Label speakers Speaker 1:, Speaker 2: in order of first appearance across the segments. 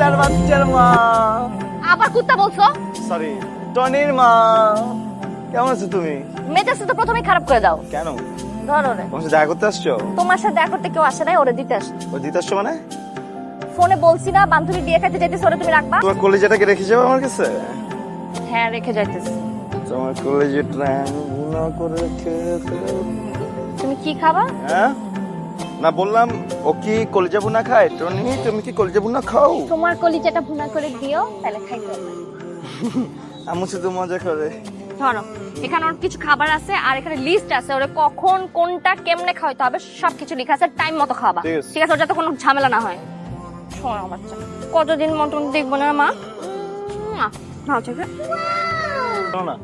Speaker 1: তার বাচ্চার মা।
Speaker 2: আবার কুত্তা বলছো?
Speaker 1: সরি, টনির মা। কেমন আছো তুমি?
Speaker 2: মেজাজটা তো প্রথমেই খারাপ করে দাও।
Speaker 1: কেন?
Speaker 2: ধরো রে।
Speaker 1: তোমার সাথে দেখা করতে আসছো?
Speaker 2: তোমার সাথে দেখা করতে কেউ আসে নাই, ওরে দিতে আসে।
Speaker 1: ও দিতে আসছো মানে?
Speaker 2: ফোনে বলছি না বান্ধবী বিয়ে খাইতে যাইতেছে, ওরে তুমি রাখবা?
Speaker 1: তোমার কলেজটাকে রেখে যাবো আমার কাছে?
Speaker 2: হ্যাঁ রেখে যাইতেছি।
Speaker 1: তোমার কলেজে ট্রেন ভুনা করে রেখেছে।
Speaker 2: তুমি কি খাবা?
Speaker 1: হ্যাঁ না, বললাম ও কি কলেজা ভুনা খায়? টনি তুমি কি কলেজা ভুনা খাও?
Speaker 2: তোমার কলিজাটা ভুনা করে দিও, তাহলে খাইতে হবে।
Speaker 1: আমার সাথে মজা করে।
Speaker 2: ধরো এখানে ওর কিছু খাবার আছে আর এখানে লিস্ট আছে, ওরে কখন কোনটা কেমনে খাওয়াইতে হবে সবকিছু লেখা আছে, টাইম মতো খাওয়াবা।
Speaker 1: ঠিক আছে।
Speaker 2: ঠিক আছে, ওর যাতে কোনো ঝামেলা না হয়। শোনো বাচ্চা, কতদিন মতন দেখবো না মা? ভালো থেকে।
Speaker 1: শোনো না,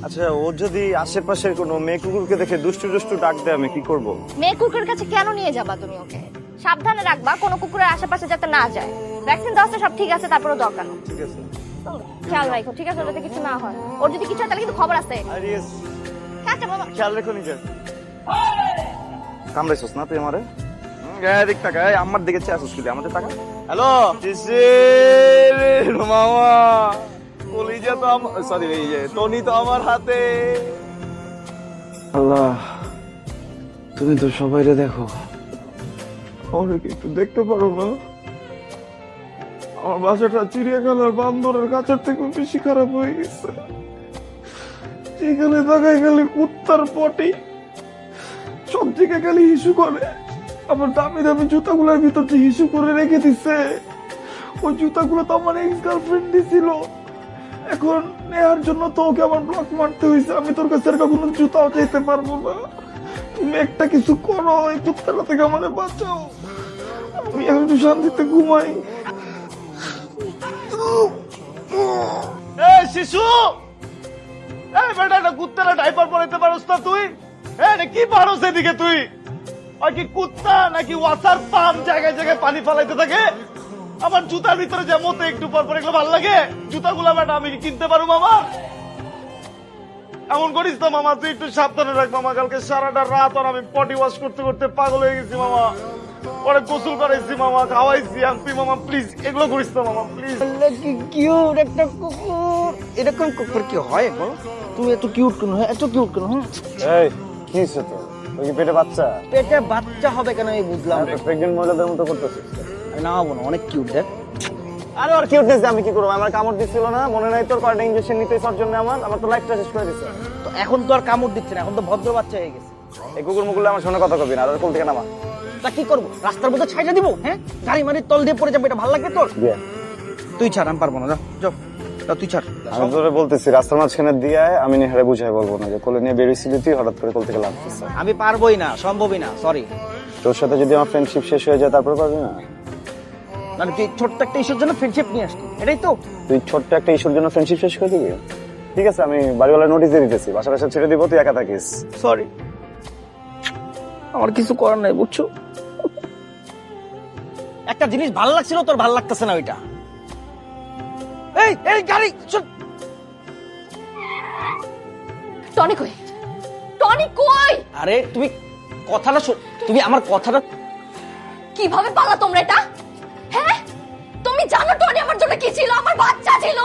Speaker 1: আচ্ছা ও যদি আশেপাশের কোনো মেয়ে কুকুরকে দেখে দুষ্টু দুষ্টু ডাক দেয়, আমি কি করব?
Speaker 2: মেয়ে কুকুরের কাছে কেন নিয়ে যাবা তুমি ওকে? সাবধানে রাখবা, কোনো কুকুরের আশেপাশে যাতে না যায়। ভ্যাকসিন দেওয়া আছে, সব ঠিক আছে, তারপরেও দরকার নেই।
Speaker 1: ঠিক আছে।
Speaker 2: খেয়াল রাখো, ঠিক আছে? ওর যাতে কিছু না হয়। ওর যদি কিছু হয় তাহলে কিন্তু খবর আছে।
Speaker 1: আর ইয়েস,
Speaker 2: আচ্ছা বাবা।
Speaker 1: খেয়াল রেখো নিজের। কামড়াইছস না তুই আমারে? গায়ে দিক টাকা, আমার দিকে চেয়ে কি আমাদের টাকা। হ্যালো মামা, কলিজা তো সরি এই যে টনি তো আমার হাতে। আল্লাহ, তুমি তো সবাইরে দেখো, আমাকে কি একটু দেখতে পারো না? আমার বাসাটা চিড়িয়াখানার বান্দরের কাছের থেকে বেশি খারাপ হয়ে গেছে। যেখানে তাকাই গেলে কুত্তার পটি, সব দিকে গেলে হিসু করে। আমার দামি দামি জুতাগুলোর ভিতর যে হিসু করে রেখে দিচ্ছে, ওই জুতাগুলো তো আমার এক্স গার্লফ্রেন্ড দিছিল। এখন নেয়ার জন্য তো ওকে আমার ব্লক মারতে হয়েছে। আমি তোর কাছে আর কখনো জুতাও চাইতে পারবো না। তুমি একটা কিছু করো, এই কুত্তাটা থেকে আমাদের বাঁচাও। আমি এখন একটু শান্তিতে ঘুমাই। এই শিশু, এই বেটা, কুত্তারা ডাইপার পরাইতে পারোস না তুই? কি পারোস এদিকে তুই? আর কি কুত্তা নাকি ওয়াসার পাম্প জায়গায় জায়গায় পানি ফালাইতে থাকে? আমার জুতার ভিতরে যে মতো একটু পর পর এগুলো ভালো লাগে। জুতাগুলা বেটা আমি কি কিনতে পারবো মামা? এমন করিস তো মামা, তুই একটু সাবধানে রাখ মামা। কালকে সারাটা রাত আর আমি পটি ওয়াশ করতে করতে পাগল হয়ে গেছি মামা। পরে গোসল করাইছি মামা, খাওয়াইছি। তুই মামা প্লিজ এগুলো করিস তো মামা, প্লিজ।
Speaker 3: কি কিউট একটা কুকুর। এরকম কুকুর কি হয় বলো? তুমি এত কিউট কেন? এত কিউট কেন?
Speaker 1: এই কি হচ্ছে তো? ওই কি পেটে বাচ্চা?
Speaker 3: পেটে বাচ্চা হবে কেন এই বুঝলাম না।
Speaker 1: প্রেগনেন্ট মহিলাদের মতো করতেছিস।
Speaker 3: আমি নামাবো না, অনেক কিউট দেখ।
Speaker 1: আরে ওর কিউটনেস আমি কি করবো? আমার কামড় দিচ্ছিল না, মনে নাই তোর? কয়টা ইনজেকশন নিতে ওর জন্য আমার তো লাইফটা শেষ করে দিচ্ছে।
Speaker 3: তো এখন তো আর কামড় দিচ্ছে না, এখন তো ভদ্র বাচ্চা হয়ে গেছে।
Speaker 1: এই কুকুর মুকুলে আমার সঙ্গে কথা কবি না, আর ওর কোল থেকে নামা।
Speaker 3: তা কি করবো? রাস্তার মধ্যে ছাইটা দিব? হ্যাঁ, গাড়ি মারির তল দিয়ে পড়ে যাবে, এটা ভালো লাগবে তোর? তুই ছাড়, আমি পারবো না। যাও যাও, তুই ছাড়।
Speaker 1: আমি তোরে বলতেছি রাস্তার মাঝখানে দিয়ে আমি নিহারে বুঝাই বলবো না যে কোলে নিয়ে বেরিয়েছিলি তুই, হঠাৎ করে কোল থেকে লাগতেছে।
Speaker 3: আমি পারবোই না, সম্ভবই না, সরি।
Speaker 1: তোর সাথে যদি আমার ফ্রেন্ডশিপ শেষ হয়ে যায় তারপরে পারবি না?
Speaker 3: মানে তুই ছোট্ট একটা ইস্যুর জন্য ফ্রেন্ডশিপ নিয়ে আসলি, এটাই তো?
Speaker 1: তুই ছোট্ট একটা ইস্যুর জন্য ফ্রেন্ডশিপ শেষ করে দিবি? ঠিক আছে, আমি বাড়িওয়ালা নোটিশ দিয়ে দিতেছি, বাসা বাসা ছেড়ে দিব, তুই একা থাকিস।
Speaker 3: সরি, আমার কিছু করার নাই, বুঝছো? একটা জিনিস ভালো লাগছিল, তোর ভালো লাগতেছে না ওইটা। এই এই গাড়ি চল।
Speaker 2: টনি কই? টনি কই?
Speaker 3: আরে তুমি কথাটা তুমি আমার কথাটা
Speaker 2: কিভাবে পালা তোমরা এটা? হ্যাঁ, তুমি জানো টনি আমার জন্য কি ছিল? আমার বাচ্চা ছিল।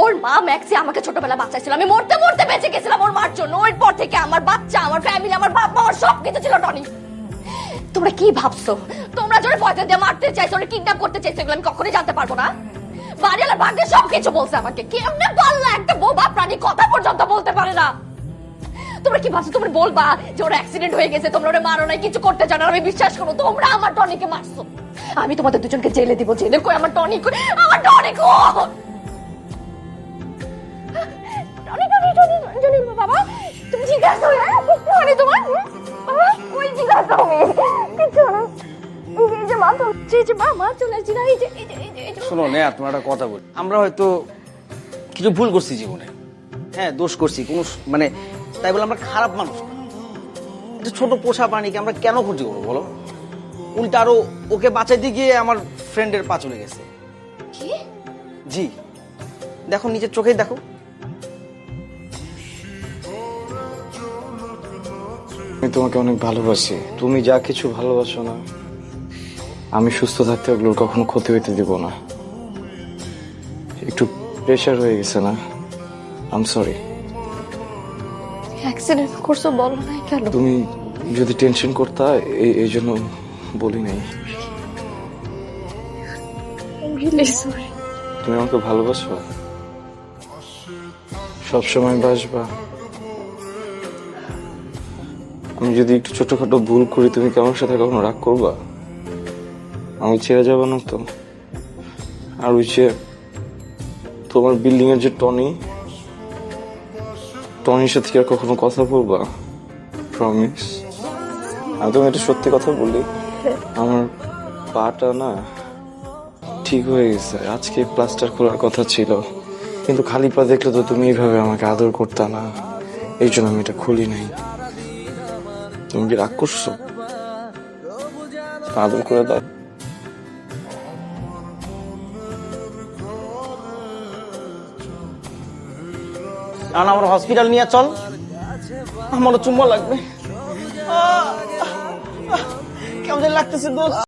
Speaker 2: ওর মা ম্যাক্সি আমাকে ছোটবেলা বাচ্চা ছিল, আমি মরতে মরতে বেঁচে গেছিলাম ওর মার জন্য। ওর পর থেকে আমার বাচ্চা, আমার ফ্যামিলি, আমার বাবা, আমার সবকিছু ছিল টনি। তোমরা কি ভাবছো? তোমরা জোরে পয়সা দিয়ে মারতে চাইছো, ওরে কিডন্যাপ করতে চাইছো, এগুলো আমি কখনোই জানতে পারবো না। বাড়িওয়ালা ভাগ্যে সবকিছু বলছে আমাকে। কেমনে পারলা? একটা বোবা প্রাণী কথা পর্যন্ত বলতে পারে না। তোমরা কি ভাবছো তোমরা বলবা যে ওর অ্যাক্সিডেন্ট হয়ে গেছে, তোমরা ওরে মারো নাই, কিছু করতে জানো? আমি বিশ্বাস করো, তোমরা আমার টনিকে মারছো। আমি তোমাদের দুজনকে জেলে দিব। জেলে কই? আমার টনি কই? আমার টনি কই? টনি টনি টনি টনি বাবা, তুমি ঠিক আছো? হ্যাঁ, কিছু হয়নি তোমার? বাবা কই ঠিক আছো? কিছু না। এই যে মা তো মা চলে আসছি না। এই যে
Speaker 3: শোনো নেয়া, তোমার একটা কথা বলি। আমরা হয়তো কিছু ভুল করছি জীবনে, হ্যাঁ দোষ করছি, কোনো মানে তাই বলে আমরা খারাপ মানুষ না। একটা ছোট পোষা প্রাণীকে আমরা কেন ক্ষতি করবো বলো? উল্টা আরো ওকে বাঁচাইতে গিয়ে আমার ফ্রেন্ডের পা চলে গেছে।
Speaker 2: কি?
Speaker 3: জি, দেখো নিজের চোখেই দেখো।
Speaker 1: আমি তোমাকে অনেক ভালোবাসি, তুমি যা কিছু ভালোবাসো না
Speaker 4: আমি সুস্থ থাকতে ওগুলোর কখনো ক্ষতি হইতে দিব না। একটু প্রেশার হয়ে গেছে না, আই এম সরি।
Speaker 2: অ্যাক্সিডেন্ট করছো বলো নাই কেন?
Speaker 4: তুমি যদি টেনশন করতা এই জন্য বলি নাই।
Speaker 2: Really sorry.
Speaker 4: তুমি আমাকে ভালোবাসো, সবসময় বাসবা। আমি যদি একটু ছোটখাটো ভুল করি তুমি কি আমার সাথে কখনো রাগ করবা? আমি ছেড়ে যাবো না তো। আর ওই যে তোমার বিল্ডিং এর যে টনির সাথে কি আর কখনো কথা বলবা? প্রমিস। আমি তুমি এটা সত্যি কথা বলি, আমার পাটা না ঠিক হয়ে গেছে। আজকে প্লাস্টার খোলার কথা ছিল, কিন্তু খালি পা দেখলে তো তুমি এইভাবে আমাকে আদর করতা না, এই জন্য আমি এটা খুলি নাই। তুমি কি রাগ করছো? আদর করে দাও।
Speaker 3: এখন আমার হসপিটাল নিয়ে চল, আমারও চুম্বন লাগবে। কেমন লাগতেছে দোস্ত?